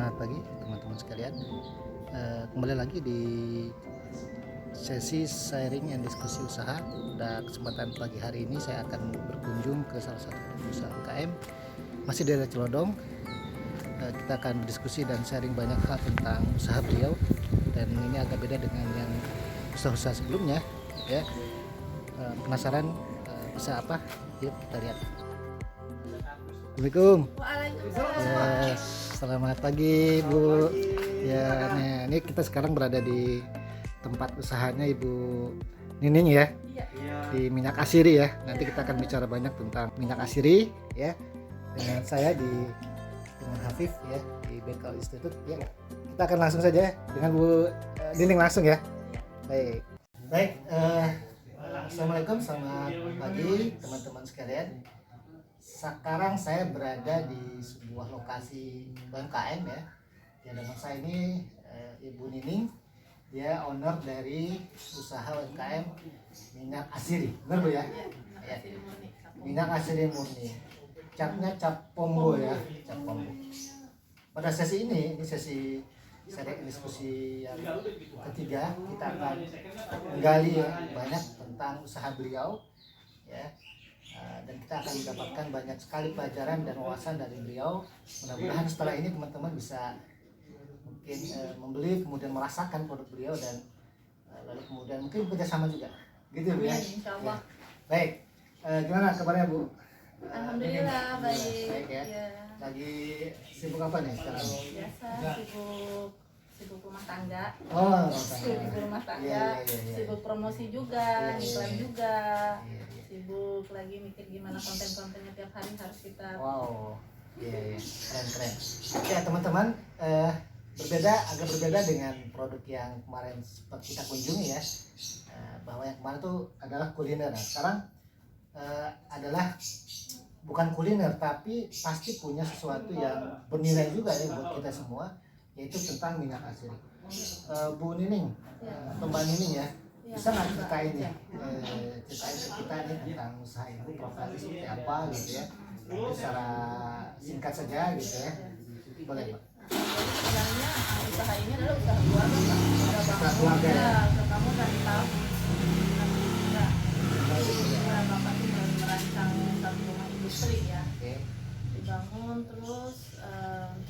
Selamat pagi teman-teman sekalian. Kembali lagi di sesi sharing and diskusi usaha. Pada kesempatan pagi hari ini saya akan berkunjung ke salah satu usaha UKM masih di daerah Celodong. Kita akan berdiskusi dan sharing banyak hal tentang usaha beliau, dan ini agak beda dengan yang usaha-usaha sebelumnya ya. Penasaran usaha apa? Yuk kita lihat. Assalamualaikum. Ya, selamat pagi Bu. Ya, ini kita sekarang berada di tempat usahanya Ibu Nining ya, di Minyak Asiri ya. Nanti kita akan bicara banyak tentang Minyak Asiri ya. Dengan saya dengan Hafif ya di Bekal Institute ya. Kita akan langsung saja dengan Bu Nining langsung ya. Baik. Assalamualaikum, selamat pagi teman-teman sekalian. Sekarang saya berada di sebuah lokasi UMKM ya. Di hadapan saya ini Ibu Nining, dia owner dari usaha UMKM Minyak Asiri, benar Bu ya? Ya. Minyak Asiri murni. Capnya cap pombo ya, cap pombo. Pada sesi ini sesi sharing diskusi yang ketiga, kita akan menggali banyak tentang usaha beliau ya. Dan kita akan mendapatkan banyak sekali pelajaran dan wawasan dari beliau. Mudah-mudahan setelah ini teman-teman bisa mungkin membeli, kemudian merasakan produk beliau, dan lalu kemudian mungkin bekerjasama juga gitu ya. Insyaallah. Ya. Baik, gimana kabarnya Bu? Alhamdulillah baik ya. Lagi sibuk apa nih sekarang? Biasa sibuk rumah tangga. Sibuk rumah tangga. Iya. Sibuk promosi juga, iklan juga. Iya. Sibuk lagi mikir gimana konten-kontennya tiap hari harus kita. Wow, iya, keren. Oke teman-teman, agak berbeda dengan produk yang kemarin sempat kita kunjungi ya, bahwa yang kemarin itu adalah kuliner. Nah, sekarang adalah bukan kuliner, tapi pasti punya sesuatu yang bernilai juga ya buat kita semua, yaitu tentang minyak asiri. Bu Nining atau Mbak Nining ya, bisa nggak ceritain nih, ceritain ke kita nih tentang usaha ibu, profilnya seperti apa gitu ya, secara singkat saja gitu ya, boleh Mbak? Jadi sebenarnya usaha ini adalah usaha keluarga, Pak. Usaha keluarga ya? Kamu dari tahun 1993. Bapak itu merancang satu rumah industri ya. Dibangun, terus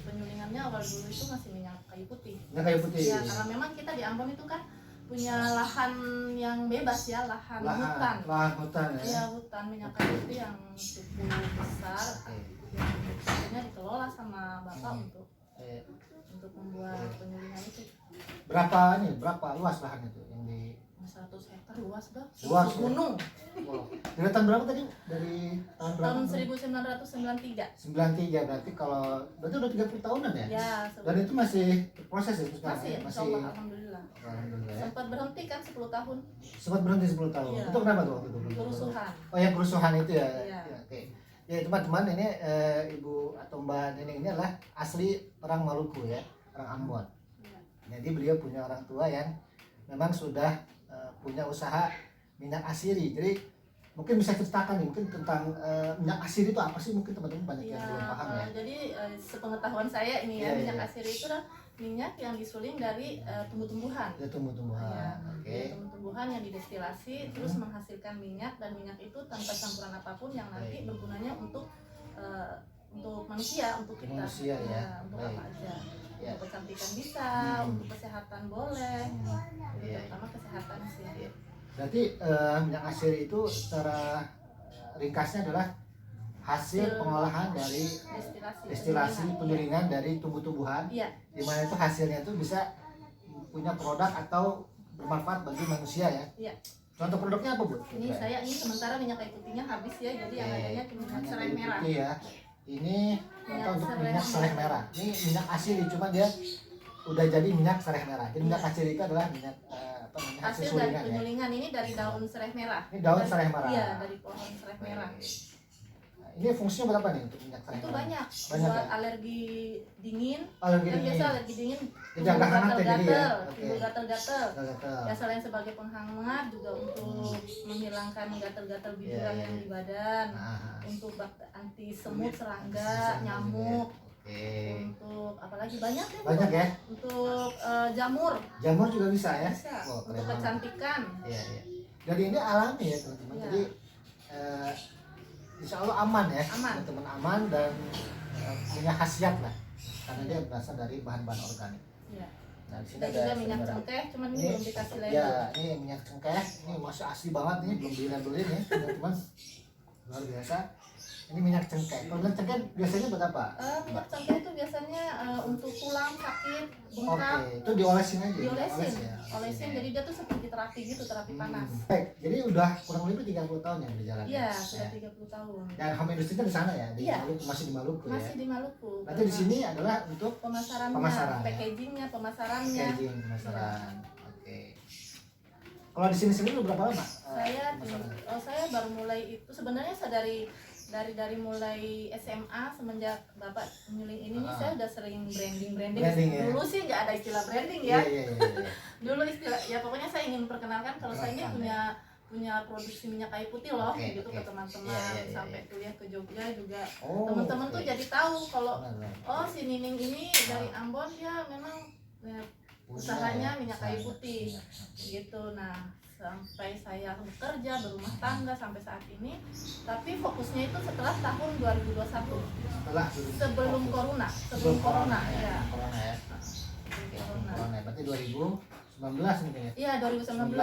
penyulingannya awal dulu itu masih minyak kayu putih. Minyak kayu putih. Ya, karena memang kita di Ambon itu kan punya lahan yang bebas ya, lahan hutan. Lahan hutan ya. Iya, hutan minyak kayu putih yang cukup besar. Yang dikelola sama Bapak untuk membuat penyulingan itu. Berapa luas lahan itu yang di 100 hektar luas dah. Luas, gunung. Wow. Dari tahun berapa tadi? Dari tahun berapa? Tahun 1993. 93, berarti udah 30 tahunan ya? Ya, Dan itu masih proses ya sekarang? masih, Masih. alhamdulillah. Alhamdulillah ya. Sempat berhenti kan 10 tahun. Sempat berhenti 10 tahun. Iya. Itu kenapa tuh waktu itu? Kerusuhan. Oh ya, kerusuhan itu ya. Iya. Ya, oke. Ya teman-teman, ini Ibu atau Mbak Nining ini adalah asli orang Maluku ya, orang Ambon. Iya. Jadi beliau punya orang tua yang memang sudah punya usaha minyak asiri. Jadi mungkin bisa ceritakan nih mungkin tentang minyak asiri itu apa sih, mungkin teman-teman banyak yang belum paham ya. Jadi sepengetahuan saya ini ya, minyak Iya. asiri itu adalah minyak yang disuling dari tumbuh-tumbuhan. Ya, tumbuh-tumbuhan. Ya, Oke. tumbuh-tumbuhan yang didestilasi terus menghasilkan minyak, dan minyak itu tanpa campuran apapun yang nanti bergunanya untuk manusia, untuk kita. Manusia ya. Untuk Baik. apa aja. Ya. Untuk kecantikan bisa, untuk kesehatan boleh. Iya. Terutama kesehatan sih. Berarti minyak asiri itu secara ringkasnya adalah hasil pengolahan dari destilasi penyulingan dari tumbuh-tumbuhan. Iya. Di mana itu hasilnya itu bisa punya produk atau bermanfaat bagi manusia ya. Iya. Contoh produknya apa Bu? Ini sementara minyak kayu putihnya habis ya, jadi yang adanya cuma minyak serai merah. Ya. Ini contoh untuk minyak serai merah. Ini minyak asiri, cuma dia udah jadi minyak serai merah. Jadi minyak asiri itu adalah minyak hasil dari penyulingan ya? Ini dari daun serai merah. Ini daun serai merah. Iya, dari pohon serai merah. Ini fungsinya berapa nih untuk minyak serai merah? Itu banyak Banyak buat ya? alergi dingin. Alergi Kan dingin. biasa alergi dingin Jaga hangat ya jadi ya. timbul gatal-gatal. Gatal. Ya, selain sebagai penghangat juga untuk menghilangkan gatal-gatal biduran yang di badan, untuk anti semut, serangga, nyamuk. Untuk apalagi lagi banyak ya. Banyak ya. Untuk jamur. Jamur juga bisa ya. Bisa. Oh, keren Untuk banget. kecantikan. Iya, iya. Jadi ini alami ya teman-teman. Iya. Jadi insya Allah aman ya. Aman. Teman-teman aman dan punya khasiat lah. Karena dia berasal dari bahan-bahan organik. Iya. Nah, di sini Dan ada juga minyak beberapa. cengkeh, cuman ini Ini belum dikasih label. Ya, ini minyak cengkeh. Ini masih asli banget nih, belum dilabelin ya teman-teman. Luar biasa. Ini minyak cengkeh. Kalau minyak cengkeh biasanya buat apa? Minyak cengkeh itu biasanya untuk tulang sakit, bengkak, Oke, itu diolesin aja. diolesin, ya. olesin. Jadi dia tuh seperti terapi gitu, terapi panas. Baik, jadi udah kurang lebih 30 tahun yang berjalan. Iya, ya? sudah Ya. 30 tahun. Dan home industrinya di sana ya, di Iya. Maluku, masih di Maluku ya. Masih di Maluku. Nanti di sini adalah untuk pemasarannya, pemasaran, ya. packagingnya, pemasarannya. packaging, pemasaran. Oke. Kalau di sini sendiri udah berapa lama? Saya baru mulai itu sebenarnya saya dari mulai SMA semenjak Bapak nyuling ini nih saya udah sering branding. Branding, ya. Dulu sih nggak ada istilah branding Iya, ya. iya, iya. Dulu istilah ya pokoknya saya ingin perkenalkan kalau saya ini Perkenalkan, punya produksi minyak kayu putih loh Oke, gitu oke. ke teman-teman. Iya, iya, iya, Sampai iya. kuliah ke Jogja juga Oh, teman-teman tuh oke. jadi tahu kalau Benar, oh si Nining ini dari Ambon dia memang ya, usahanya minyak kayu putih gitu. Nah sampai saya bekerja berumah tangga sampai saat ini, tapi fokusnya itu setelah tahun 2021 Setelah sebelum corona ya. Corona ya. Corona. Corona ya. Berarti 2019 mungkin ya. Iya 2019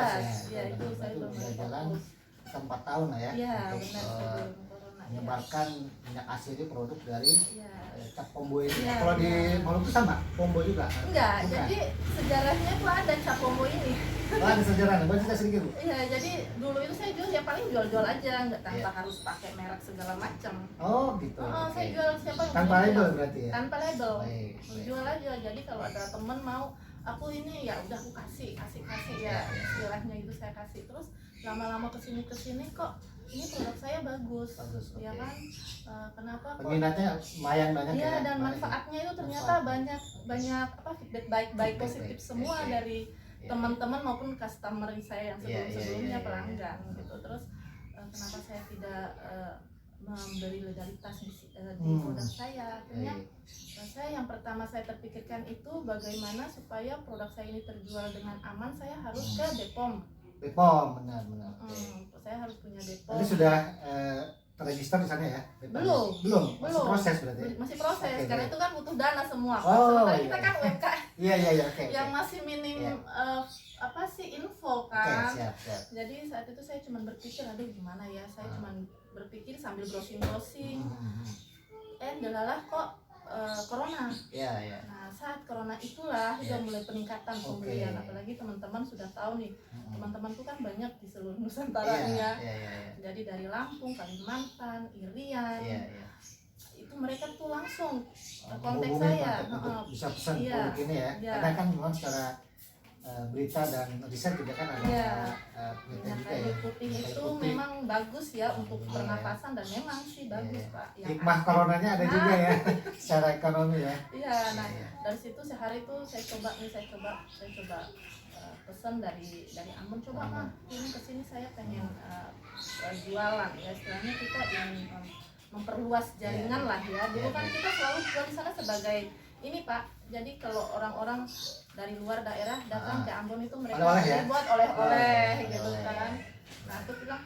ya itu saya Itu belum udah jalan fokus. 4 tahun lah ya. Iya untuk, benar sebelum corona ya. menyebarkan minyak asli produk dari Iya. cap pombo ini. Iya, Kalau di iya. Maluku sama, pombo juga. Enggak, Bukan. jadi sejarahnya tuh ada cap pombo ini. Oh, ada sejarahnya, boleh cerita sedikit Bu? Iya, jadi dulu itu saya jual ya paling jual-jual aja, nggak tanpa Iya. harus pakai merek segala macam. Oh gitu. Oh, Oke. saya jual siapa yang Tanpa mau label jual? berarti ya? Tanpa label. Baik, baik. Jual aja. Jadi kalau ada temen mau aku ini ya udah aku kasih Iya, ya iya. istilahnya itu saya kasih. Terus lama-lama kesini kok ini produk saya bagus, Bagus, ya oke. kan? Kenapa kok? Peminatnya lumayan banyak Iya, ya. dan Banyak. manfaatnya itu ternyata Manfaatnya. banyak apa feedback baik Feedback positif baik. semua Oke. dari Iya, teman-teman maupun customer saya yang Iya, iya, sebelumnya iya, iya. pelanggan gitu. Terus kenapa saya tidak memberi legalitas di produk saya? Akhirnya Baik. saya yang pertama saya terpikirkan itu bagaimana supaya produk saya ini terjual dengan aman. Saya harus ke Bepom. Bepom, benar. Oke. Saya harus punya Bepom. Tadi sudah terregister di sana ya? Bepom? Belum. Masih proses berarti. Masih proses Oke, karena baik. itu kan butuh dana semua. Oh, Sementara iya. kita kan UMKM Iya, oke. yang masih minim Iya. apa sih info Oke, kan. siap. Jadi saat itu saya cuma berpikir aduh gimana ya, saya Ah. cuma berpikir sambil browsing. Hmm. Delalah kok corona. Iya. Nah saat corona itulah Iya. udah mulai peningkatan pembelian. Oke. Apalagi teman-teman sudah tahu nih, Hmm. teman-teman tuh kan banyak di seluruh Nusantara nih ya. Iya. Jadi dari Lampung, Kalimantan, Irian, Iya. itu mereka tuh langsung kontak Hubungin saya. untuk bisa pesan Iya. produk ini ya. Iya. Karena kan memang secara berita dan riset juga kan ada Iya. penelitian Minyak juga kayu ya. putih Minyak kayu itu putih. memang bagus ya untuk Iya. pernapasan dan memang sih bagus Iya. Pak. Yang Hikmah coronanya ada Nah. juga ya secara ekonomi ya. Iya, nah Iya. dari situ sehari itu saya coba pesan dari Ambon coba Hmm. mah ini kesini saya pengen jualan ya istilahnya kita ingin memperluas jaringan Iya. lah ya. Dulu Iya, kan iya. kita selalu jual di sana sebagai ini Pak. Jadi kalau orang-orang dari luar daerah datang ke Ambon itu mereka Oleh-oleh ya? buat oleh-oleh Oleh-oleh. gitu kan. Nah aku bilang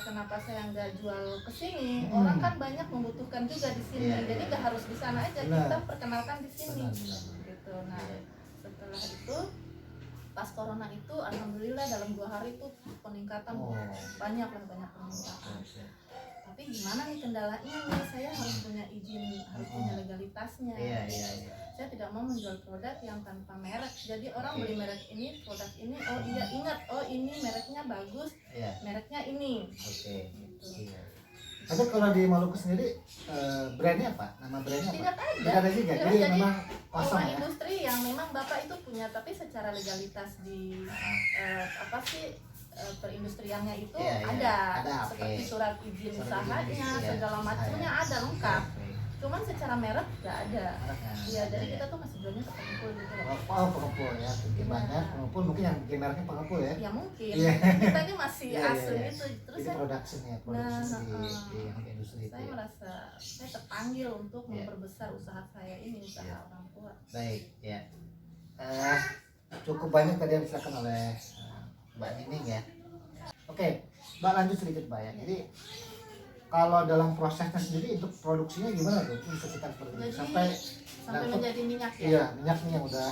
kenapa saya nggak jual ke sini? Hmm. Orang kan banyak membutuhkan juga di sini. Iya, Jadi iya. nggak harus di sana aja, Benar. kita perkenalkan di sini. Benar. Gitu. Nah, Iya. setelah itu pas corona itu alhamdulillah dalam 2 hari itu peningkatan Oh. banyak peningkatan. Oke. Tapi gimana nih kendalanya nih? Saya harus punya izin, harus punya legalitasnya. Iya. Saya tidak mau menjual produk yang tanpa merek. Jadi orang Oke. beli merek ini, produk ini, oh iya ingat, oh ini mereknya bagus, Iya. mereknya ini. Oke. Gitu. Iya. Tapi kalau di Maluku sendiri brandnya apa? Nama brandnya apa? Tidak ada. Tidak ada juga. Ya, Jadi jadi memang kosong rumah ya. industri yang memang bapak itu punya, tapi secara legalitas di apa sih perindustriannya itu Iya, iya. ada, Ada, oke. seperti surat izin Surat izin usahanya, industri, ya. segala macamnya Usaha, ada lengkap. Oke. Cuman secara merek nggak ada. Mereknya Iya, ada jadi ya. kita tuh masih jualnya ke pengepul gitu loh. Oh, pengepul ya. Mungkin Iya. banyak pengepul, mungkin yang bikin mereknya pengepul ya. Ya mungkin. Iya. Kita ini masih Iya, asli iya. itu. Terus Jadi saya production ya, production di industri itu saya ya. merasa saya terpanggil untuk Iya. memperbesar usaha saya ini, usaha Iya. orang tua. baik ya. Cukup banyak tadi yang disampaikan oleh Mbak Nining ya. Oke, Mbak lanjut sedikit Mbak ya. Jadi kalau dalam prosesnya sendiri untuk produksinya gimana tuh? Bisa kita seperti itu Jadi, sampai dapat, menjadi minyak ya. iya minyak nih yang udah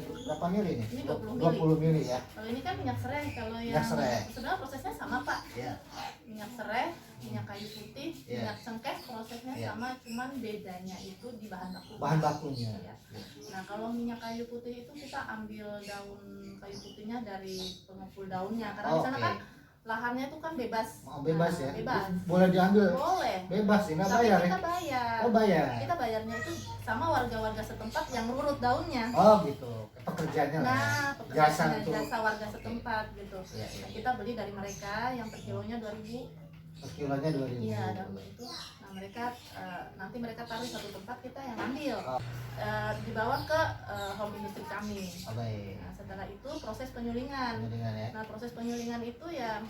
berapa mili nih? Ini 20 mili. 20 mili ya. Kalau ini kan minyak serai, kalau yang Minyak serai. sebenarnya prosesnya sama Pak. Iya. Minyak serai, minyak kayu putih, Iya. minyak cengkeh prosesnya Iya. sama, cuman bedanya itu di bahan baku. Bahan bakunya. Iya. Nah kalau minyak kayu putih itu kita ambil daun kayu putihnya dari pengepul daunnya, karena di sana Oke. kan lahannya itu kan bebas. Mau bebas Nah, ya? Bebas. Boleh diambil? Boleh. Bebas ya, nggak Tapi bayar ya? kita bayar. Oh bayar. Kita bayarnya itu sama warga-warga setempat yang ngurut daunnya. Oh gitu, pekerjaannya lah ya. Nah, Jasa pekerjaannya, untuk jasa warga setempat gitu. Iya, iya. Nah, kita beli dari mereka yang per kilonya 2000. per kilonya 2.000. Iya, dan itu. Nah, mereka nanti mereka taruh di satu tempat, kita yang ambil. Oh. Dibawa ke home industry kami. Oh, baik. Nah, setelah itu proses penyulingan. Penyulingan ya. Nah, proses penyulingan itu ya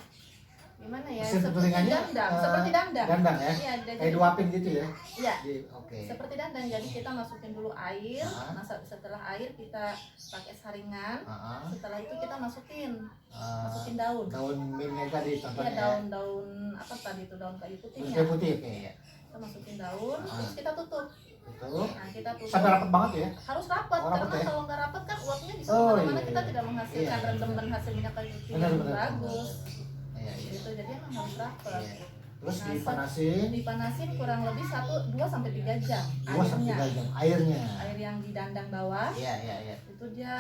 gimana ya? Mesin penyulingannya, seperti dandang. Dandang ya. Iya, Kayak duapin gitu ya. Iya. Oke. Seperti dandang, jadi kita masukin dulu air. Ah. Nah, setelah air kita pakai saringan. Ah, Setelah itu kita masukin ah. daun. Daun mintnya tadi Iya, contohnya. daun apa tadi itu, daun kayu putihnya. Kayu putih oke ya. Kita masukin daun, Ah. terus kita tutup. Itu Nah, kita tutup. sampai rapat banget ya. Harus rapat, Oh, rapat karena ya? kalau nggak rapat kan uapnya bisa Oh, kemana-mana, iya, kita iya. tidak menghasilkan Iya. rendeman hasil minyak kayu putih Benar, yang benar. bagus. Iya, iya. Gitu, jadi emang harus rapat. Iya. Terus Nah, dipanasin Dipanasin kurang lebih 2 sampai 3 jam 2 sampai airnya. 3 jam airnya. Air yang di dandang bawah Iya, iya, iya. itu dia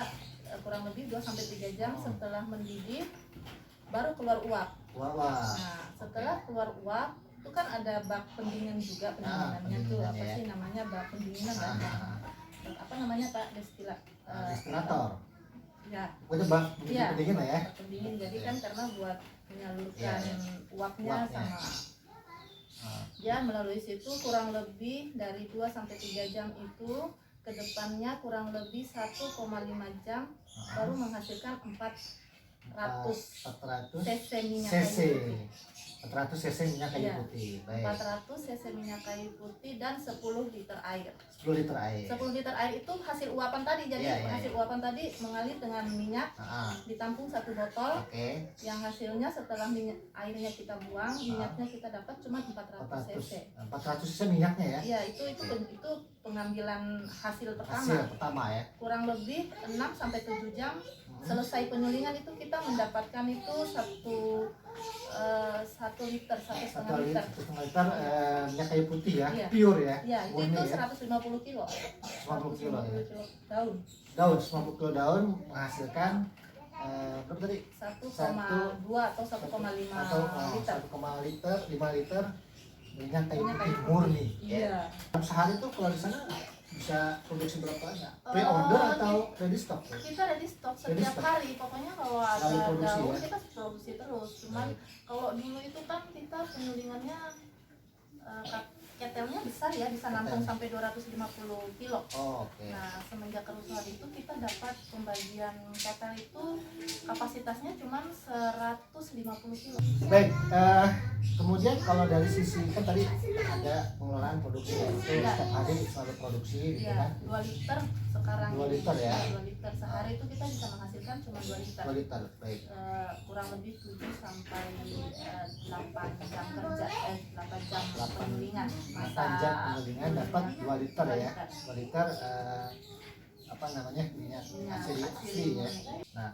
kurang lebih 2 sampai 3 jam setelah mendidih baru keluar uap. Wah, wah. Nah, setelah keluar uap itu kan ada bak pendingin juga, pendinginannya tuh apa pendinginannya ya. sih namanya, bak pendinginan kan? Apa namanya Pak, Destilator. Ya, Pokoknya bak Iya. pendingin lah ya. bak pendingin. Jadi kan karena buat menyalurkan Iya, iya. uapnya Uapnya. sama Ah, ya, melalui situ kurang lebih dari 2 sampai 3 jam itu ke depannya kurang lebih 1,5 jam baru menghasilkan 400 400 cc minyak cc. kayu putih. 400 cc minyak kayu Iya. putih. Baik. 400 cc minyak kayu putih dan 10 liter air. 10 liter air. 10 liter air itu hasil uapan tadi. Jadi Iya, iya, hasil iya. uapan tadi mengalir dengan minyak, Ah, ditampung 1 botol. oke. Yang hasilnya setelah airnya kita buang, minyaknya kita dapat cuma 400 cc. 400 cc minyaknya ya. Iya, itu pengambilan hasil pertama. Hasil pertama ya. Kurang lebih 6 sampai 7 jam selesai penyulingan itu kita mendapatkan itu 1 liter, 1,5 1 liter. 1,5 liter minyak kayu putih ya. Iya. Pure ya. Ya, itu Murni ya. 150 kilo. 150 kilo ya. kilo daun. Daun 50 kilo daun menghasilkan berapa tadi? 1,2 atau 1,5 atau liter. 1,5 liter, 5 liter minyak kayu Minyak putih kayu murni. Iya. Dalam sehari tuh kalau di sana bisa produksi berapa banyak? Oh, Pre-order atau ready stock? Kita ready stock Ready setiap stock. hari. Pokoknya kalau ada Selalu produksi, daun ya? kita produksi terus. Cuman kalau dulu itu kan kita penyulingannya ketelnya besar ya, bisa nampung sampai 250 kilo. Oh, oke. Nah, semenjak kerusuhan itu kita dapat pembagian ketel itu kapasitasnya cuma 150 kilo. Baik, kemudian kalau dari sisi kan tadi ada pengelolaan produksi ya, itu Iya. setiap hari selalu produksi gitu Ya, kan? 2 liter sekarang. 2 liter ya? 2 liter sehari itu kita bisa menghasilkan cuma 2 liter. 2 liter, baik. Kurang lebih 7 sampai 8 jam kerja, 8 jam penyulingan. 8 jam penyulingan dapat 2 liter ya. 2 liter apa namanya minyak asli ya. Nah,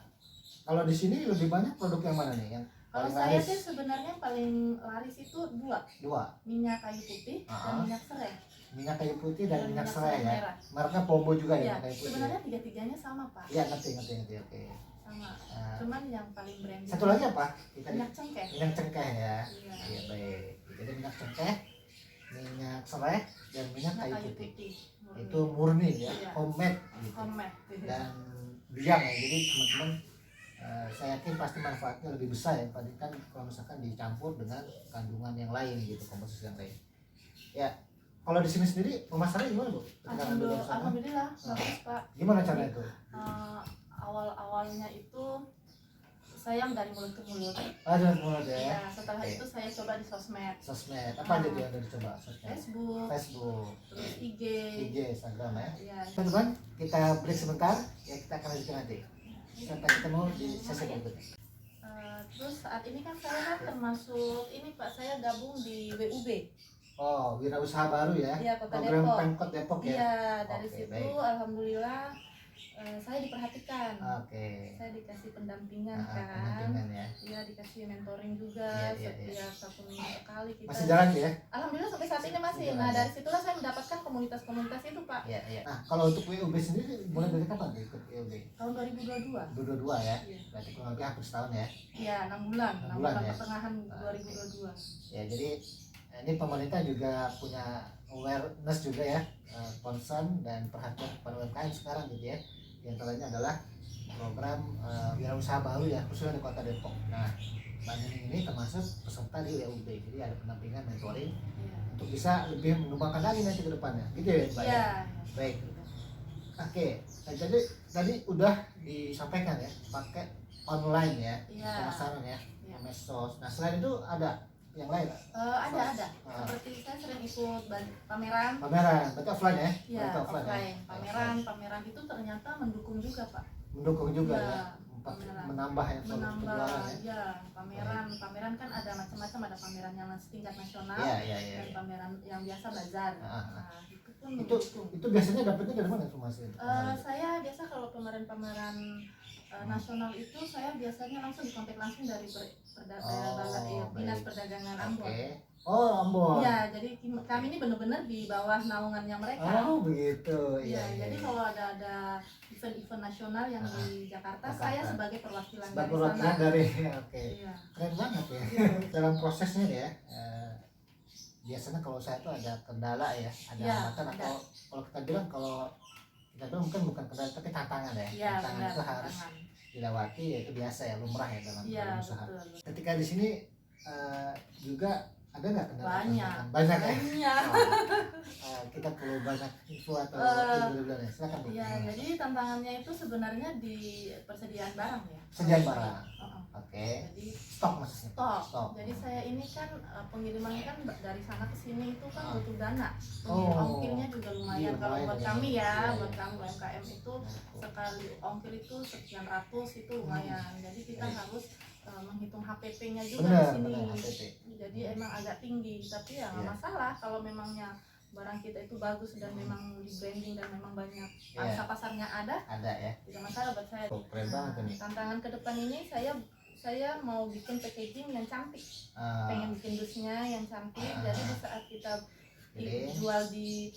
kalau di sini lebih banyak produk yang mana nih yang Kalau paling saya laris? sih sebenarnya paling laris itu 2, 2, minyak kayu putih dan minyak serai. minyak kayu putih dan minyak serai ya. merah. Mereknya Pombo juga ya, Iya, minyak kayu putih. sebenarnya tiga-tiganya sama Pak, Iya, ngerti, oke. sama. Nah, Cuman yang paling branding satu lagi apa? Kita minyak cengkeh. minyak cengkeh ya. Iya. Iya, baik. Jadi minyak cengkeh, minyak serai dan minyak Minyak kayu putih. murni. Itu murni ya, Iya. homemade gitu. Homemade. Dan biang ya. Jadi teman-teman saya yakin pasti manfaatnya lebih besar ya dibandingkan kalau misalkan dicampur dengan kandungan yang lain gitu, komposisi yang lain. Ya, kalau di sini sendiri pemasarannya gimana Bu? Ketika ngambil dari sana? Alhamdulillah bagus Pak. Gimana caranya itu? Awal-awalnya itu Saya dari mulut ke mulut. Ada mulut ya. Ya, setelah Oke. itu saya coba di sosmed. Sosmed apa aja tuh yang udah dicoba? Sosmed. Facebook, Facebook, terus IG. IG, Instagram ya. Ya, Teman-teman, kita break sebentar. Ya kita akan lanjutkan nanti. Sampai ketemu di sesi berikutnya. terus saat ini kan saya kan termasuk ini Pak, saya gabung di WUB. Oh, wirausaha baru ya? Iya, Kota Program Depok. Pemkot Depok ya? Iya, dari Oke, situ baik. alhamdulillah saya diperhatikan. Oke. Saya dikasih pendampingan Ah, kan. pendampingan ya. Iya, dikasih mentoring juga Iya, iya, setiap 1 minggu sekali kita. Masih jalan ya? Alhamdulillah sampai saat ini masih. Jalan, Nah, ya. dari situlah saya mendapatkan komunitas-komunitas itu, Pak. Iya, iya. Nah, kalau untuk WUB sendiri mulai dari kapan tuh ikut WUB? Tahun 2022. 2022 ya? Iya. Berarti kurang lebih hampir setahun ya? Iya, 6 bulan. 6 6 bulan bulan ya? pertengahan Ah, 2022. Ya, jadi ini pemerintah juga punya awareness juga ya, concern dan perhatian kepada UMKM sekarang gitu ya. Di antaranya adalah program wirausaha baru ya, khususnya di Kota Depok. Nah, Mbak Nining ini termasuk peserta di WUB, jadi ada pendampingan mentoring Iya. untuk bisa lebih mengembangkan lagi nanti ke depannya, gitu ya Mbak? Iya. Baik. Oke, nah, jadi tadi udah disampaikan ya, pakai online ya, Iya. pemasaran ya, Iya. medsos. Nah, selain itu ada yang lain nggak? Ada. Ah. Seperti saya sering ikut pameran. Pameran, berarti offline ya? Iya, Berarti offline. ya? Pameran itu ternyata mendukung juga, Pak. Mendukung juga Iya, ya, pameran. menambah ya penjualan Menambah, ya. ya, pameran kan ada macam-macam, ada pameran yang setingkat nasional Iya, iya, iya. dan pameran yang biasa bazar. Ah, Nah, itu pun Itu mendukung. itu biasanya dapetnya dari mana informasi? Saya biasa kalau pameran nasional itu saya biasanya langsung dikontak langsung dari Dinas Perdagangan Ambon. Oke. Oh, Ambon. Iya, jadi kami ini benar-benar di bawah naungannya mereka. Oh, begitu. Iya, Iya, jadi iya. kalau ada event-event nasional yang di Jakarta, Jakarta. saya sebagai perwakilan Sebagai dari perwakilan sana. dari oke. Iya. Keren banget ya. Iya. Dalam prosesnya ya. Biasanya kalau saya tuh ada kendala ya, ada Iya, hambatan ada. atau kalau kita bilang mungkin bukan kendala tapi tantangan ya. Iya, Tantangan benar. itu harus tantangan. dilewati, ya itu biasa ya, lumrah ya dalam Iya, usaha. betul. Ketika di sini juga ada nggak kendala? Banyak. Banyak ya. Banyak. Kita perlu banyak info atau info ya. Silakan Bu. Iya, jadi tantangannya itu sebenarnya di persediaan barang ya. Sediaan barang. Heeh. Oke. Jadi Stok maksudnya. stok. Jadi saya ini kan pengirimannya kan dari sana ke sini itu kan Ah. butuh dana. Oh. Ongkirnya juga lumayan. Iya, Kalau lumayan buat ya. kami Iya, ya, iya. buat kami UMKM itu sekali ongkir itu sekian ratus itu lumayan. Jadi kita Baik. harus menghitung HPP-nya juga Benar, di sini. benar HPP. Jadi emang agak tinggi, tapi ya nggak Iya. masalah kalau memangnya barang kita itu bagus dan memang di branding dan memang banyak Iya. pangsa pasarnya ada, Ada ya. tidak masalah buat saya. Oh, keren banget ini. Tantangan ke depan ini saya mau bikin packaging yang cantik, pengen bikin dusnya yang cantik. Jadi di saat kita Jadi jual di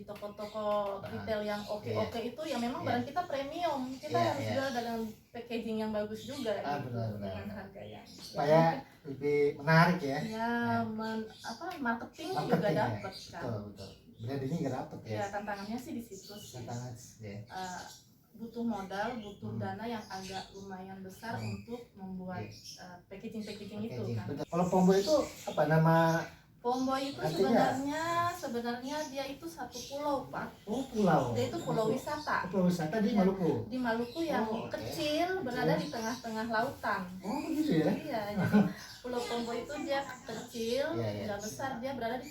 toko-toko retail yang oke itu ya memang Iya. barang kita premium, kita Iya, harus iya. jual dengan packaging yang bagus juga gitu, benar. dengan harga yang supaya lebih menarik ya. ya marketingnya juga Marketing ya. dapat kan. Betul. Brandingnya nggak dapet ya. Ya tantangannya sih di situ sih. Tantangan ya. Butuh modal, butuh dana yang agak lumayan besar Hmm. untuk membuat packaging itu Packaging. kan. Betul. Kalau Pombo itu apa nama? Pomboy itu Artinya? sebenarnya dia itu satu pulau, Pak. Oh, pulau. Dia itu pulau wisata Pulau wisata di Iya. Maluku. di Maluku yang Oh, oke. kecil, berada di tengah-tengah lautan. Oh, begitu ya. Iya, jadi Pulau Pomboy itu dia kecil, Iya, iya. tidak besar, dia berada di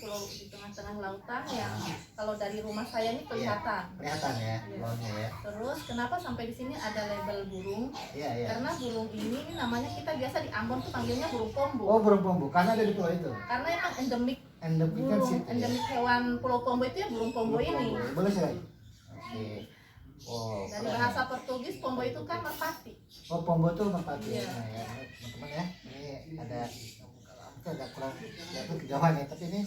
tengah-tengah lautan yang kalau dari rumah saya ini kelihatan. Kelihatan ya, Iya. pulaunya ya. Terus kenapa sampai di sini ada label burung? Iya, iya. Karena burung ini namanya kita biasa di Ambon tuh panggilnya burung pombo. Oh, burung Pombo. Karena ada di pulau itu. Karena emang endemik Endemik kan burung, situ ya. endemik hewan Pulau Pombo itu ya burung pombo Burung ini. Pombo. Boleh sih. Oke. Oh, Dari keren. bahasa Portugis pombo itu kan merpati. Oh, Pombo itu merpati. Iya. Nah, ya, teman-teman ya. Ini ada mungkin agak kurang ya, itu kejauhan ya, tapi ini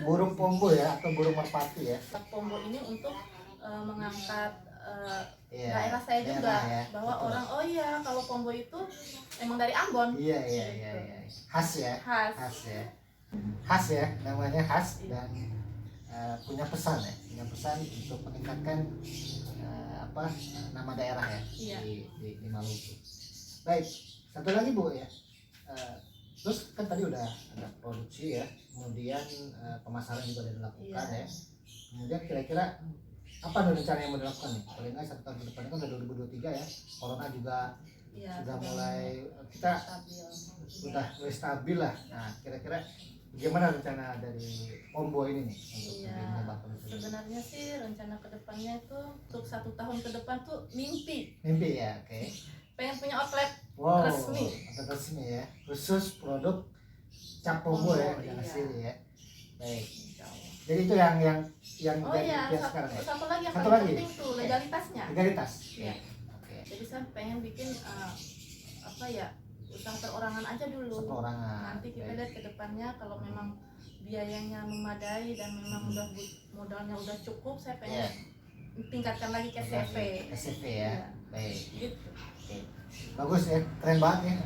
burung Pombo ya atau burung merpati ya. Pombo ini untuk mengangkat Iya. daerah saya juga daerah ya. bahwa Betul. orang oh iya kalau Pombo itu emang dari Ambon. Iya. Khas ya. Khas. Khas ya. Khas ya, namanya khas Iya. dan punya pesan ya, punya pesan untuk meningkatkan nama daerah ya Iya. di Maluku. Baik, satu lagi Bu ya. Terus kan tadi udah ada produksi ya, kemudian pemasaran juga udah dilakukan Iya. ya. Kemudian kira-kira apa nih rencana yang mau dilakukan nih? Paling nggak 1 tahun ke depan kan udah 2023 ya. Corona juga Iya, sudah mulai kita stabil. sudah mulai stabil lah. Nah, kira-kira gimana rencana dari Ombo ini nih untuk Iya, dunia bakal itu? sebenarnya sih rencana kedepannya itu untuk 1 tahun ke depan tuh mimpi Mimpi ya, oke. pengen punya outlet Wow, resmi. outlet resmi ya, khusus produk cap Ombo ya, Ombo, yang iya. asli ya. Baik. Insya Allah. Jadi itu yang Oh dari iya, yang sekarang ya. satu lagi yang Satu paling lagi? penting tuh legalitasnya. Legalitas. Iya. Oke. Jadi saya pengen bikin apa ya, usaha perorangan aja dulu. Perorangan. Nanti kita Baik. lihat ke depannya kalau memang biayanya memadai dan memang udah modalnya udah cukup, saya pengen tingkatkan lagi ke CV. CV ya. Iya. Baik. Gitu. Oke. Bagus ya, keren banget ya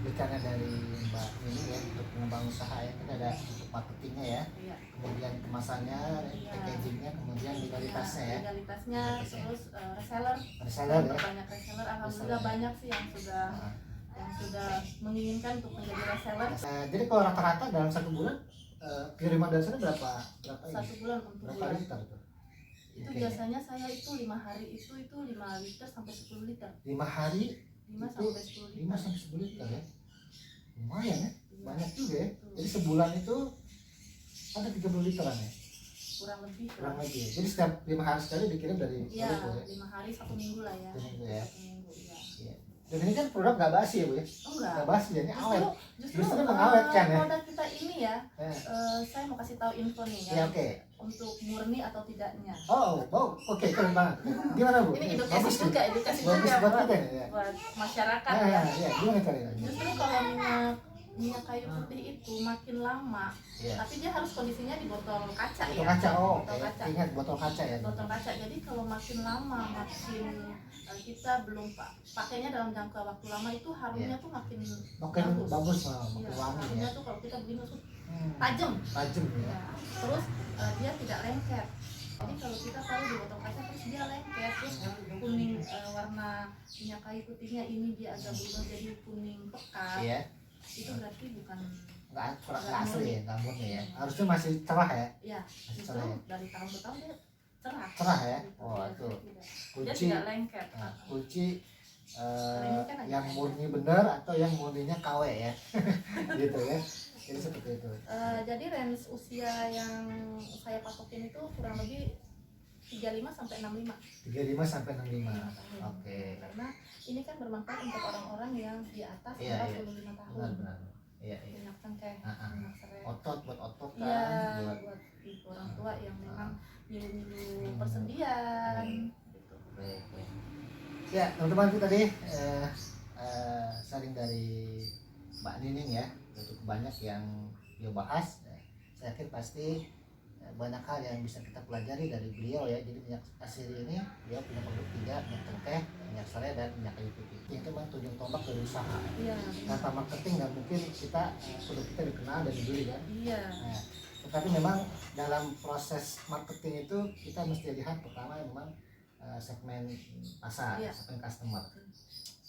rencana dari Mbak ini ya untuk mengembang usaha ya. Kan ada untuk marketingnya ya, Iya. kemudian kemasannya, Iya. packagingnya, kemudian legalitasnya ya. Legalitasnya, Legalitasnya. terus reseller. Reseller ya. Banyak reseller, alhamdulillah Reseller. banyak sih yang Nah, sudah menginginkan untuk menjadi reseller. jadi kalau rata-rata dalam 1 bulan kiriman dari sana berapa ini? 1 bulan untuk Berapa bulan. liter tuh? Itu Oke. biasanya saya itu 5 hari itu 5 liter sampai 10 liter. 5 hari 5 Itu sampai 10 liter. 5 sampai 10 liter ya. Lumayan ya, Iya, banyak juga ya. betul. Jadi sebulan itu ada 30 literan ya, Kurang lebih. kurang lebih ya. Jadi setiap 5 hari sekali dikirim dari Iya, Maluku ya. 5 hari 1 minggu lah ya. 1 minggu ya. 1 minggu, iya. Dan ini kan produk nggak basi ya Bu ya? Oh enggak. Nggak basi ya, ini awet. Justru mengawetkan ya. produk kita ini ya, Eh, saya mau kasih tahu info nih ya ya, oke. untuk murni atau tidaknya. Oh, oke, keren banget. Gimana Bu? Ini Bagus edukasi juga, nih. edukasi Bagus juga buat buat, kita nih ya. buat masyarakat Nah, ya. ya, gimana caranya? Justru kalau minyak kayu putih itu makin lama, Iya. tapi dia harus kondisinya di botol kaca Botol ya. kaca, oh oke. Botol kaca. Ingat botol kaca ya. Botol kaca. Jadi kalau makin lama, makin kita belum pakainya dalam jangka waktu lama itu harumnya tuh makin Makin bagus, Iya, makin wangi harumnya ya. tuh kalau kita begini tuh Hmm, tajam. tajam ya. Ya. Terus dia tidak lengket. Jadi kalau kita taruh di botol kaca terus dia lengket, terus kuning warna minyak kayu putihnya ini dia agak berubah jadi kuning pekat. Iya. Itu berarti bukan Nggak asli ya, nggak murni ya. Harusnya masih cerah ya. ya, Masih itu cerah ya. dari tahun ke tahun dia cerah. Cerah ya. Gitu. Oh Dia itu tidak- dia kunci. tidak lengket. Nah, kunci Ini kan agak yang lengket. murni benar atau yang murninya KW ya. Gitu ya. Jadi seperti itu. Jadi range usia yang saya patokin itu kurang lebih 35 sampai 65. 35 sampai 65. 5 tahun. Oke. Karena ini kan bermanfaat untuk orang-orang yang di atas Iya, iya. 45 tahun. Benar. Iya, iya. Minyak cengkeh, Ah, ah. minyak serai. Otot buat otot kan. Iya, buat buat ibu orang tua yang memang ngilu-ngilu Hmm. persendian. Gitu. baik, baik. Ya, teman-teman itu tadi sharing dari Mbak Nining ya. Cukup banyak yang dia bahas. Saya yakin pasti banyak hal yang bisa kita pelajari dari beliau ya. Jadi minyak asiri ini dia punya produk 3, minyak cengkeh, minyak serai, dan minyak kayu putih. Itu memang tujuan tombak dari usaha. Iya. Tanpa marketing nggak mungkin produk kita dikenal dan dibeli kan. Iya. Nah, tetapi memang dalam proses marketing itu kita mesti lihat pertama memang segmen pasar, Iya. segmen customer.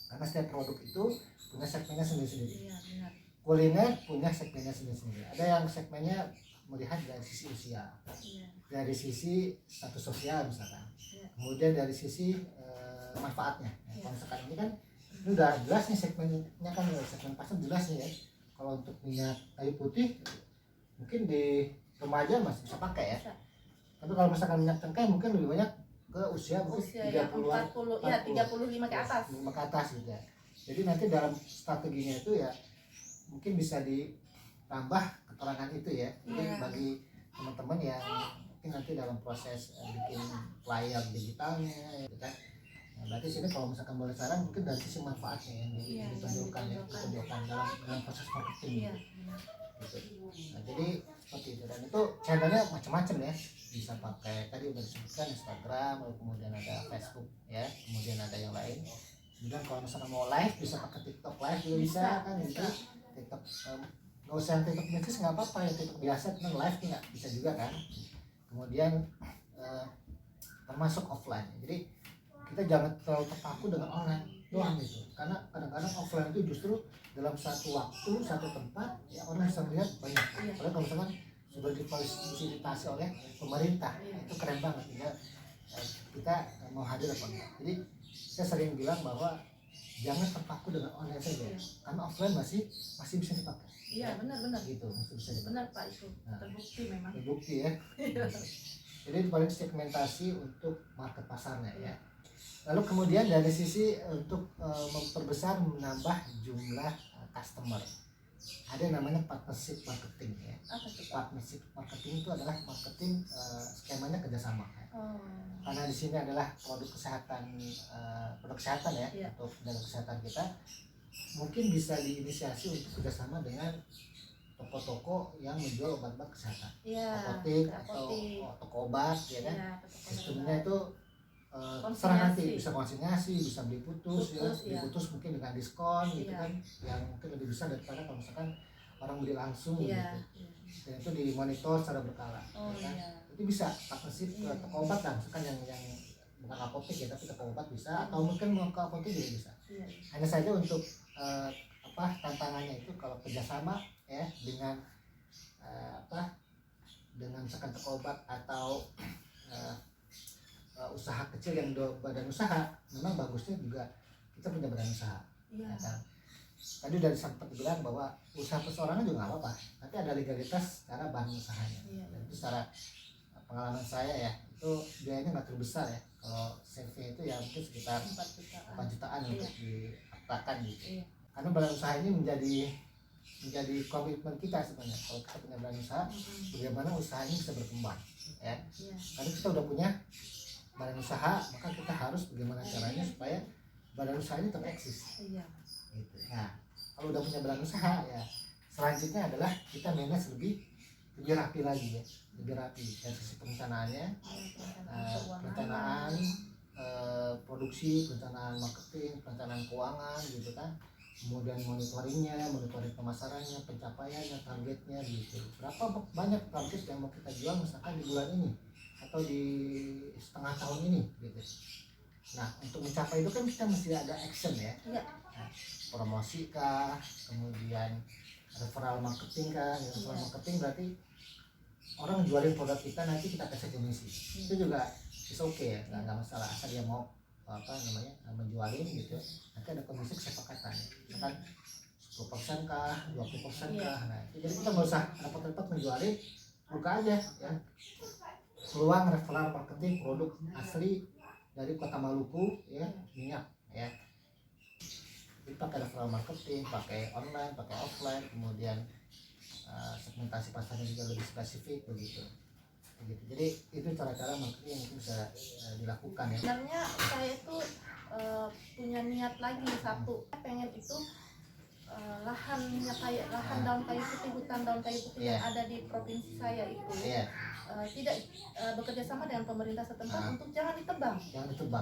Karena setiap produk itu punya segmennya sendiri-sendiri. Iya, benar. Kuliner punya segmennya sendiri-sendiri. Ada yang segmennya melihat dari sisi usia, Iya. dari sisi status sosial misalkan, Iya. kemudian dari sisi manfaatnya. Iya. Kalau misalkan ini kan ini udah jelas nih segmennya kan, segmen pasar jelas nih ya. Kalau untuk minyak kayu putih mungkin di remaja masih bisa pakai ya. Bisa. Tapi kalau misalkan minyak cengkeh mungkin lebih banyak ke usia mungkin Usia yang 30-an, 40, ya 35 ke atas. 35 ke atas gitu ya. Jadi nanti dalam strateginya itu ya mungkin bisa ditambah keterangan itu ya. Jadi Iya. bagi teman-teman yang mungkin nanti dalam proses bikin layar digitalnya gitu kan. Nah, berarti sini kalau misalkan boleh saran mungkin dari sisi manfaatnya yang Iya, ditunjukkan ya, ditunjukkan. ditunjukkan dalam proses marketing Iya. gitu. Nah, jadi seperti itu, dan itu channelnya macam-macam ya, bisa pakai tadi udah disebutkan Instagram, lalu kemudian ada Facebook ya, kemudian ada yang lain. Kemudian kalau misalkan mau live bisa pakai TikTok live juga bisa, kan bisa. gitu. TikTok nggak usah yang TikTok bisnis nggak apa-apa, yang TikTok biasa cuman live nggak bisa juga kan. Kemudian termasuk offline. Jadi kita jangan terlalu terpaku dengan online doang gitu, karena kadang-kadang offline itu justru dalam satu waktu, satu tempat ya orang bisa melihat banyak. Iya. Padahal kalau misalkan sudah difasilitasi oleh pemerintah, Iya. itu keren banget. Tinggal kita mau hadir apa enggak. Jadi saya sering bilang bahwa jangan terpaku dengan online saja, Iya. karena offline masih bisa dipakai. Iya, benar-benar. Gitu, masih bisa dipakai. Benar Pak, itu Nah. terbukti memang. Terbukti ya. Jadi paling segmentasi untuk market pasarnya ya. Lalu kemudian dari sisi untuk memperbesar, menambah jumlah customer, ada yang namanya partnership marketing ya. Apa tuh Pak? Partnership marketing itu adalah marketing skemanya kerjasama ya. Oh. Karena di sini adalah produk kesehatan ya, Iya. untuk dalam kesehatan kita, mungkin bisa diinisiasi untuk kerjasama dengan toko-toko yang menjual obat-obat kesehatan, Iya. apotek atau Apotek. toko obat ya kan. Iya, toko Sistemnya itu Konsinyasi. terserah nanti, bisa konsinyasi, bisa beli putus ya, Putus, beli iya. putus mungkin dengan diskon gitu Iya. kan, yang mungkin lebih besar daripada kalau misalkan orang beli langsung Iya. gitu. Dan itu dimonitor secara berkala. Oh ya kan? iya. Itu bisa partnership ke Iya. toko obat lah, misalkan yang bukan apotek ya, tapi toko obat bisa, atau mungkin mau ke apotek juga bisa. Iya. Hanya saja untuk tantangannya itu kalau kerjasama ya dengan dengan misalkan toko obat atau usaha kecil yang badan usaha, memang bagusnya juga kita punya badan usaha. Iya. Ya kan? Tadi udah sempat bilang bahwa usaha perseorangan juga nggak apa-apa, tapi ada legalitas secara bahan usahanya. Iya. Dan itu secara pengalaman saya ya, itu biayanya nggak terlalu besar ya. Kalau CV itu ya mungkin sekitar 4 jutaan. 4 jutaan Iya. untuk diaktakan gitu. Iya. Karena badan usaha ini menjadi komitmen kita sebenarnya. Kalau kita punya badan usaha, bagaimana usaha ini bisa berkembang ya. Iya. Karena kita udah punya badan usaha, maka kita harus bagaimana caranya supaya badan usaha ini tetap eksis Iya. gitu. Nah, kalau udah punya badan usaha ya, selanjutnya adalah kita manage lebih rapi lagi ya, lebih rapi dari sisi perencanaannya, perencanaan produksi, perencanaan marketing, perencanaan keuangan gitu kan, kemudian monitoring pemasarannya, pencapaiannya, targetnya gitu. Berapa banyak target yang mau kita jual misalkan di bulan ini atau di setengah tahun ini gitu. Nah, untuk mencapai itu kan kita mesti ada action ya. Iya. Nah, promosi kah, kemudian referral marketing kah. Referral marketing berarti orang jualin produk kita, nanti kita kasih komisi. Itu juga is okay ya, nggak masalah, asal dia mau menjualin gitu. Nanti ada komisi kesepakatan, misalkan 10% kah, 20% kah. Nah, jadi kita nggak usah repot-repot menjualin, buka aja ya peluang referral marketing produk asli dari Kota Maluku ya, minyak ya. Jadi pakai referral marketing, pakai online, pakai offline, kemudian segmentasi pasarnya juga lebih spesifik begitu. Jadi itu cara-cara marketing yang mungkin bisa dilakukan ya. Sebenarnya saya itu punya niat lagi satu, pengen itu lahan daun kayu putih, hutan daun kayu putih yang ada di provinsi saya itu tidak bekerja sama dengan pemerintah setempat untuk jangan ditebang,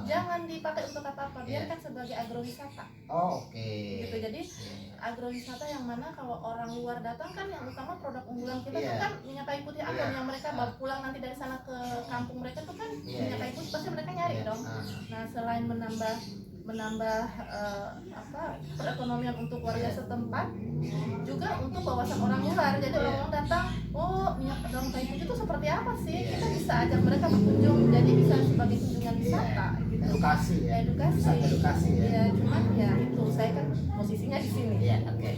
jangan dipakai untuk apa-apa, biarkan sebagai agrowisata. Gitu. Jadi agrowisata yang mana kalau orang luar datang kan yang utama produk unggulan kita kan minyak kayu putih Ambon, yang mereka bawa pulang nanti dari sana ke kampung mereka tuh kan minyak kayu putih, pasti mereka nyari dong. Nah, selain menambah perekonomian untuk warga setempat, juga untuk wawasan orang luar. Jadi orang datang, oh minyak daun kayu putih itu seperti apa sih? Kita bisa ajak mereka berkunjung, jadi bisa sebagai kunjungan wisata. Gitu. Edukasi ya. Edukasi ya. Ya, cuman ya itu saya kan posisinya di sini. Iya, oke.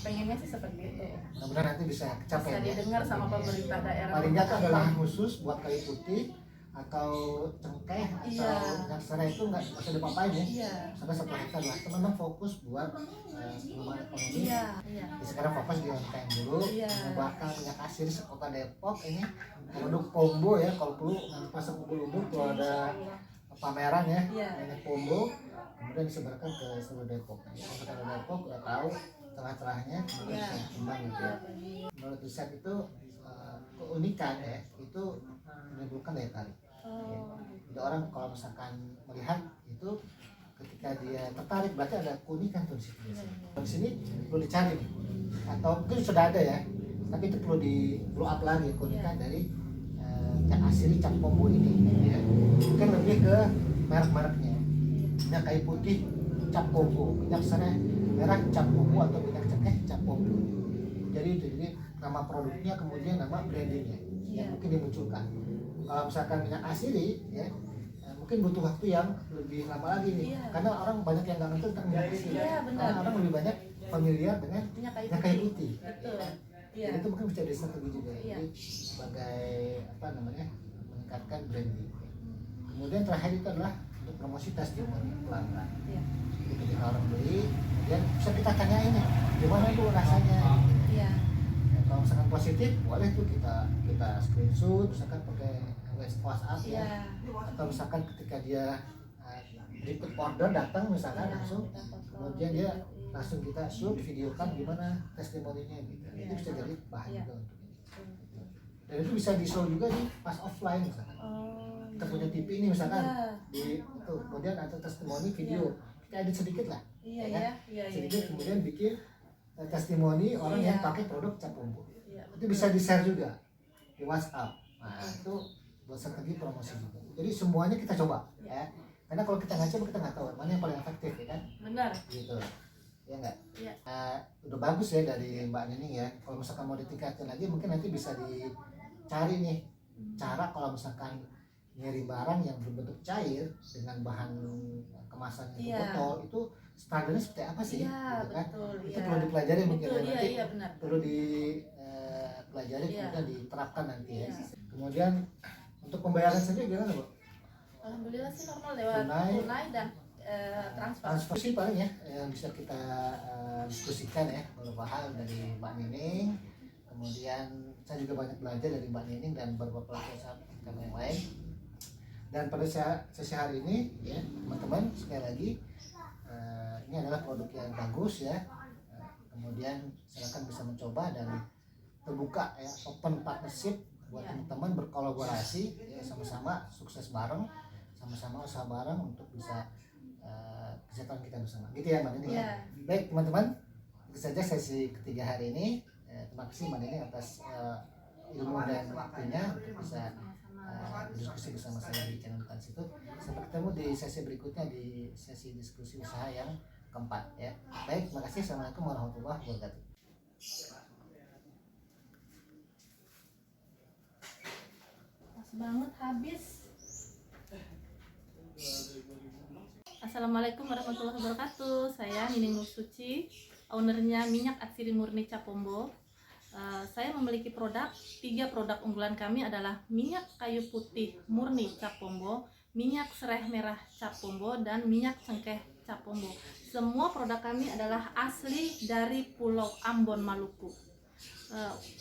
Pengennya sih seperti itu. Mudah-mudahan nanti bisa kecapai. Bisa didengar sama pemerintah daerah. Paling nggak ada lahan khusus buat kayu putih atau cengkeh atau minyak serai, itu nggak usah dipapain ya. Sampai 1 hektar lah. Itu memang fokus buat pengembangan ekonomi. Sekarang fokus di UMKM dulu, mengembangkan minyak asiri sekota Depok ini produk Pombo ya. Kalau perlu pas ubur-ubur tuh ada pameran ya, minyak Pombo, kemudian disebarkan ke seluruh Depok. Seluruh Depok udah tahu celah-celahnya, kemudian bisa berkembang gitu ya. Menurut riset itu keunikan ya, itu menimbulkan daya tarik. Jadi orang kalau misalkan melihat itu, ketika dia tertarik berarti ada keunikan tuh di situ. Di sini perlu dicari, atau mungkin sudah ada ya, tapi itu perlu di blow up lagi keunikan dari minyak asiri cap Pombo ini ya. Mungkin lebih ke merek-mereknya, minyak kayu putih cap Pombo, minyak serai merah cap Pombo, atau minyak cengkeh cap Pombo. Jadi nama produknya, kemudian nama brandingnya yang mungkin dimunculkan. Kalau misalkan minyak asiri ya, mungkin mungkin butuh waktu yang lebih lama lagi nih. Iya. Karena orang banyak yang nggak ngerti tentang minyak putih. Iya, benar. Karena orang lebih banyak familiar dengan Minyak kayu minyak kayu putih. Betul. Iya. Jadi itu mungkin bisa jadi strategi juga ya. Iya. Jadi sebagai apa namanya, meningkatkan branding. Kemudian terakhir itu adalah untuk promosi testimoni pelanggan. Iya. Jadi ketika orang beli, kemudian bisa kita tanyain nih, gimana tuh rasanya? Iya. Ya, kalau misalkan positif, boleh tuh kita screenshot, misalkan pakai WhatsApp Iya. ya. Atau misalkan ketika dia repeat order datang misalkan Iya, langsung, kita foto. kemudian dia langsung kita shoot, videokan gimana testimoninya gitu. Iya. Itu bisa jadi bahan Iya. juga untuk ini. Betul. Dan itu bisa di show juga di pas offline misalkan. Oh, Kita punya TV ini misalkan Iya. di itu, kemudian ada testimoni video, kita edit sedikit lah, Iya, ya kan? iya, iya, sedikit iya. kemudian bikin testimoni orang Iya. yang pakai produk cap umbu. Iya, Itu betul. bisa di share juga di WhatsApp. Nah itu buat strategi promosi juga. Jadi semuanya kita coba ya. Karena kalau kita nggak coba kita nggak tahu mana yang paling efektif ya kan. Benar. Gitu. Ya nggak. Iya. Udah bagus ya dari Mbak Nining ya. Kalau misalkan mau ditingkatin lagi mungkin nanti bisa dicari nih cara kalau misalkan ngirim barang yang berbentuk cair dengan bahan kemasan yang Iya. botol itu standarnya seperti apa sih? Iya, Gitu kan? betul. Itu Iya. perlu dipelajari mungkin Betul, ya, iya, nanti iya, benar. perlu dipelajari Iya. kemudian diterapkan nanti ya. Iya. Kemudian untuk pembayaran sendiri gimana Bu? Alhamdulillah sih normal lewat Tunai. tunai dan transfer. Transfer sih paling ya yang bisa kita diskusikan ya beberapa hal dari Mbak Nining. Kemudian saya juga banyak belajar dari Mbak Nining dan beberapa sahabat kami yang lain. Dan pada sesi hari ini ya teman-teman sekali lagi ini adalah produk yang bagus ya. Kemudian silakan bisa mencoba dan terbuka ya, open partnership buat Ya. teman-teman berkolaborasi ya, sama-sama sukses bareng, sama-sama usaha bareng untuk bisa kesejahteraan kita bersama. Gitu ya Mbak Nining ya. Iya. Baik teman-teman, itu saja sesi ketiga hari ini. Terima kasih Mbak Nining atas ilmu dan waktunya untuk bisa berdiskusi bersama saya di channel Bukan Situ. Sampai ketemu di sesi berikutnya di sesi diskusi usaha yang keempat ya. Baik, terima kasih. Assalamualaikum warahmatullahi wabarakatuh. Pas banget habis. Assalamualaikum warahmatullahi wabarakatuh. Saya Nining Nur Suci, ownernya Minyak Atsiri Murni Capombo. Saya memiliki tiga produk unggulan kami adalah minyak kayu putih murni Capombo, minyak serai merah Capombo, dan minyak cengkeh Capombo. Semua produk kami adalah asli dari Pulau Ambon, Maluku.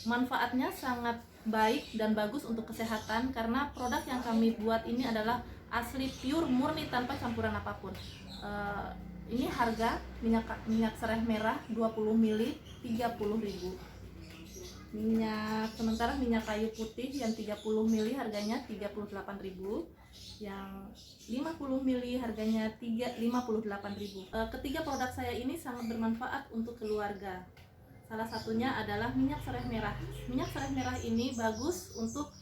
Manfaatnya sangat baik dan bagus untuk kesehatan karena produk yang kami buat ini adalah asli pure murni tanpa campuran apapun. Ini harga minyak serai merah 20 ml 30.000. Sementara minyak kayu putih yang 30 ml harganya 38.000, yang 50 ml harganya 58.000. Ketiga produk saya ini sangat bermanfaat untuk keluarga. Salah satunya adalah minyak serai merah. Minyak serai merah ini bagus untuk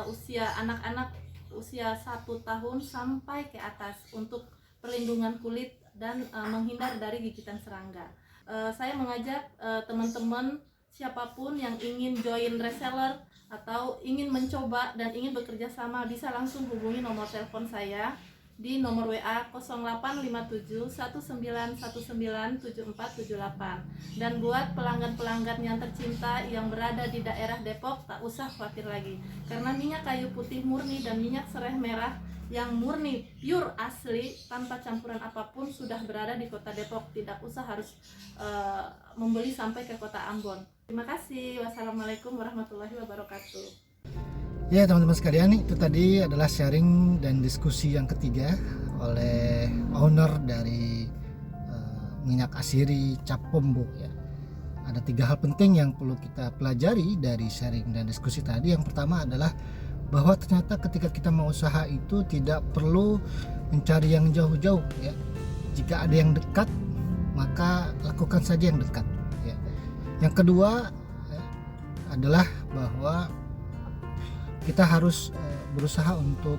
usia anak-anak usia 1 tahun sampai ke atas untuk perlindungan kulit dan menghindar dari gigitan serangga. Saya mengajak teman-teman siapapun yang ingin join reseller atau ingin mencoba dan ingin bekerja sama bisa langsung hubungi nomor telepon saya di nomor WA 0857 19197478. Dan buat pelanggan-pelanggan yang tercinta yang berada di daerah Depok, tak usah khawatir lagi karena minyak kayu putih murni dan minyak serai merah yang murni pure asli tanpa campuran apapun sudah berada di kota Depok, tidak usah harus membeli sampai ke kota Ambon. Terima kasih. Wassalamualaikum warahmatullahi wabarakatuh. Ya teman-teman sekalian, itu tadi adalah sharing dan diskusi yang ketiga oleh owner dari minyak Atsiri Capombo ya. Ada 3 hal penting yang perlu kita pelajari dari sharing dan diskusi tadi. Yang pertama adalah bahwa ternyata ketika kita mau usaha itu tidak perlu mencari yang jauh-jauh ya. Jika ada yang dekat maka lakukan saja yang dekat ya. Yang kedua adalah bahwa kita harus berusaha untuk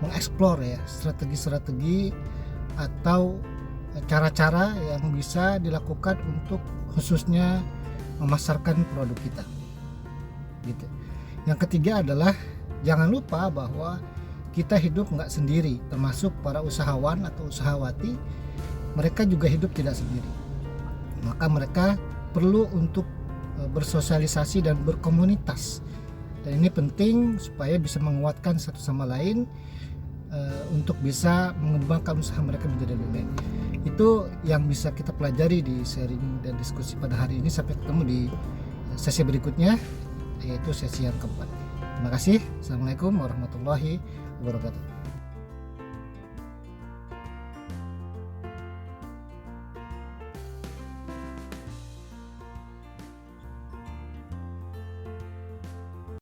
mengeksplor ya strategi-strategi atau cara-cara yang bisa dilakukan untuk khususnya memasarkan produk kita gitu. Yang ketiga adalah jangan lupa bahwa kita hidup nggak sendiri, termasuk para usahawan atau usahawati, mereka juga hidup tidak sendiri. Maka mereka perlu untuk bersosialisasi dan berkomunitas. Dan ini penting supaya bisa menguatkan satu sama lain untuk bisa mengembangkan usaha mereka menjadi lebih baik. Itu yang bisa kita pelajari di sharing dan diskusi pada hari ini. Sampai ketemu di sesi berikutnya, yaitu sesi yang keempat. Terima kasih. Assalamualaikum warahmatullahi wabarakatuh.